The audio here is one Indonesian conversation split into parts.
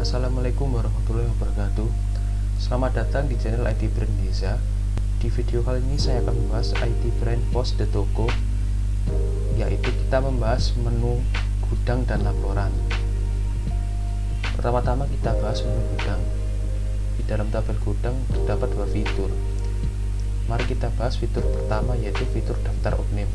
Assalamualaikum warahmatullahi wabarakatuh. Selamat datang di channel IT Brand Indonesia. Di video kali ini saya akan membahas IT Brand Post the Toko, yaitu kita membahas menu gudang dan laporan. Pertama-tama kita bahas menu gudang. Di dalam tabel gudang terdapat dua fitur. Mari kita bahas fitur pertama, yaitu fitur daftar opening.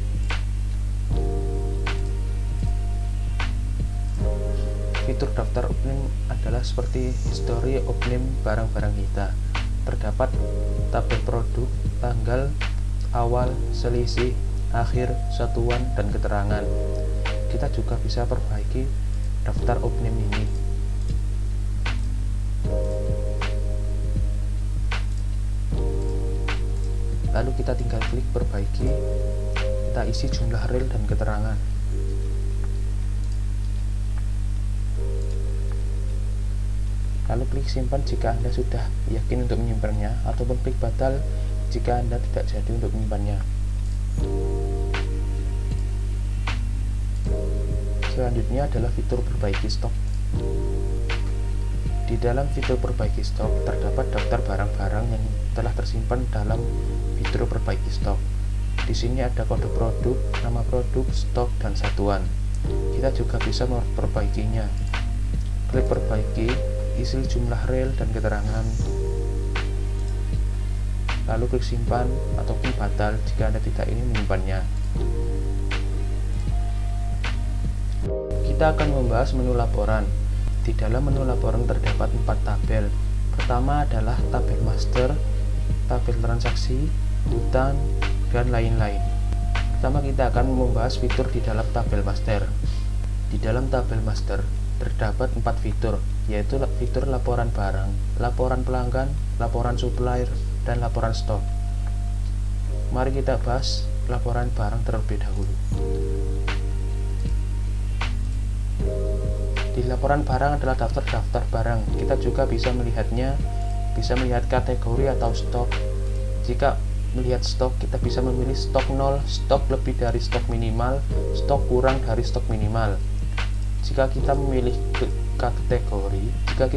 Fitur daftar opening adalah seperti history opening barang-barang kita. Terdapat tabel produk, tanggal, awal, selisih, akhir, satuan, dan keterangan. Kita juga bisa perbaiki daftar opening ini. Lalu kita tinggal klik perbaiki, kita isi jumlah reel dan keterangan. Lalu klik simpan jika Anda sudah yakin untuk menyimpannya, ataupun klik batal jika Anda tidak jadi untuk menyimpannya. Selanjutnya adalah fitur perbaiki stok. Di dalam fitur perbaiki stok terdapat daftar barang-barang yang telah tersimpan dalam fitur perbaiki stok. Di sini ada kode produk, nama produk, stok, dan satuan. Kita juga bisa memperbaikinya. Klik perbaiki, isi jumlah reel dan keterangan, lalu klik simpan ataupun batal jika Anda tidak ingin menyimpannya. Kita akan membahas menu laporan. Di dalam menu laporan terdapat 4 tabel. Pertama adalah tabel master, tabel transaksi, hutang, dan lain-lain. Pertama kita akan membahas fitur di dalam tabel master. Di dalam tabel master terdapat 4 fitur, yaitu fitur laporan barang, laporan pelanggan, laporan supplier, dan laporan stok. Mari kita bahas laporan barang terlebih dahulu. Di laporan barang adalah daftar-daftar barang. Kita juga bisa melihatnya, bisa melihat kategori atau stok. Jika melihat stok, kita bisa memilih stok 0, stok lebih dari stok minimal, stok kurang dari stok minimal. Jika kita memilih kategori, kita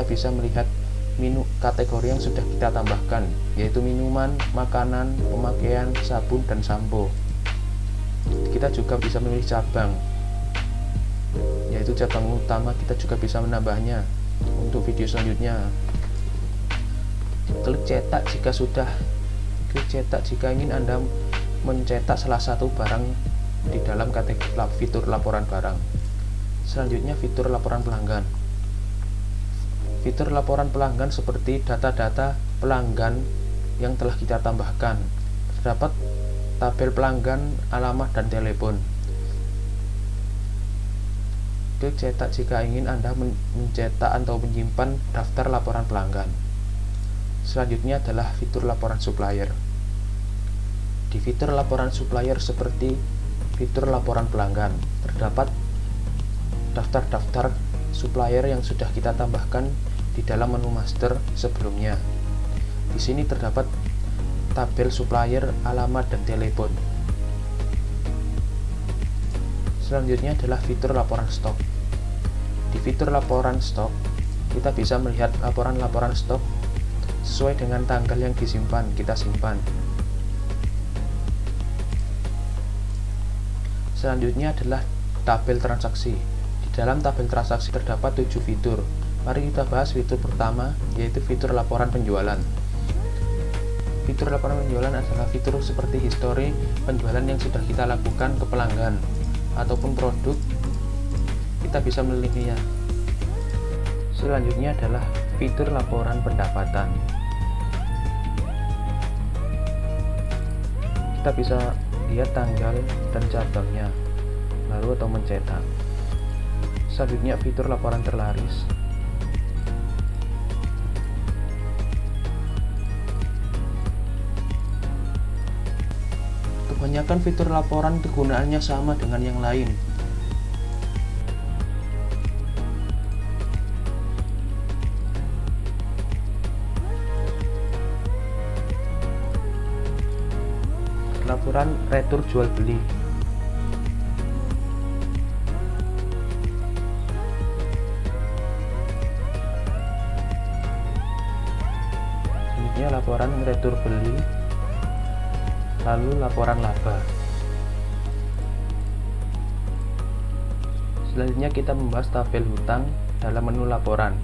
bisa melihat kategori yang sudah kita tambahkan, yaitu minuman, makanan, pemakaian, sabun, dan sampo. Kita juga bisa memilih cabang, yaitu cabang utama. Kita juga bisa menambahnya untuk video selanjutnya. Klik cetak jika ingin Anda mencetak salah satu barang di dalam kategori fitur laporan barang. Selanjutnya fitur laporan pelanggan. Fitur laporan pelanggan seperti data-data pelanggan yang telah kita tambahkan. Terdapat tabel pelanggan, alamat, dan telepon. Klik cetak jika ingin Anda mencetak atau menyimpan daftar laporan pelanggan. Selanjutnya adalah fitur laporan supplier. Di fitur laporan supplier seperti fitur laporan pelanggan, terdapat daftar-daftar supplier yang sudah kita tambahkan di dalam menu master sebelumnya. Di sini terdapat tabel supplier, alamat, dan telepon. Selanjutnya adalah fitur laporan stok. Di fitur laporan stok, kita bisa melihat laporan-laporan stok sesuai dengan tanggal yang disimpan, kita simpan. Selanjutnya adalah tabel transaksi. Di dalam tabel transaksi terdapat 7 fitur. Mari kita bahas fitur pertama, yaitu fitur laporan penjualan. Fitur laporan penjualan adalah fitur seperti histori penjualan yang sudah kita lakukan ke pelanggan ataupun produk. Kita bisa memilihnya. Selanjutnya adalah fitur laporan pendapatan. Kita bisa lihat tanggal dan cabangnya, lalu atau mencetak. Selanjutnya fitur laporan terlaris. Kebanyakan fitur laporan kegunaannya sama dengan yang lain. Laporan retur jual beli. laporan retur beli, lalu laporan laba. Selanjutnya kita membahas tabel hutang dalam menu laporan.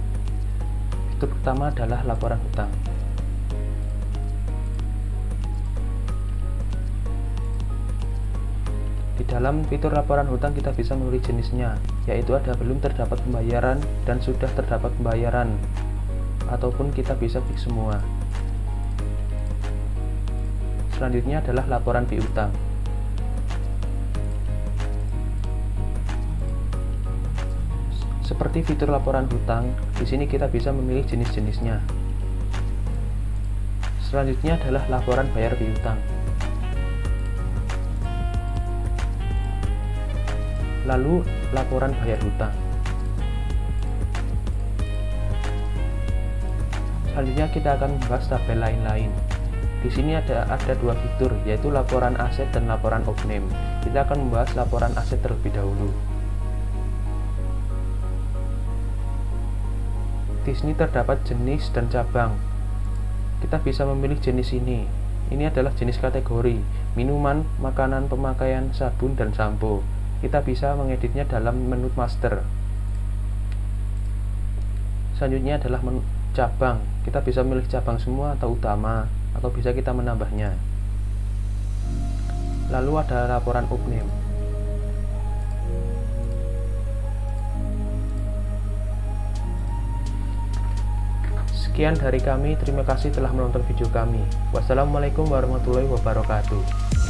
Fitur pertama adalah laporan hutang. Di dalam fitur laporan hutang kita bisa memilih jenisnya, yaitu ada belum terdapat pembayaran dan sudah terdapat pembayaran, ataupun kita bisa pilih semua. Selanjutnya adalah laporan piutang. Seperti fitur laporan hutang, di sini kita bisa memilih jenis-jenisnya. Selanjutnya adalah laporan bayar piutang. Lalu laporan bayar hutang. Selanjutnya kita akan membahas tabel lain-lain. Di sini ada dua fitur, yaitu laporan aset dan laporan off-name. Kita akan membahas laporan aset terlebih dahulu. Di sini terdapat jenis dan cabang. Kita bisa memilih jenis ini. Ini adalah jenis kategori: minuman, makanan, pemakaian, sabun, dan sampo. Kita bisa mengeditnya dalam menu master. Selanjutnya adalah menu cabang. Kita bisa memilih cabang semua atau utama, atau bisa kita menambahnya. Lalu ada laporan off-name. Sekian dari kami, terima kasih telah menonton video kami. Wassalamualaikum warahmatullahi wabarakatuh.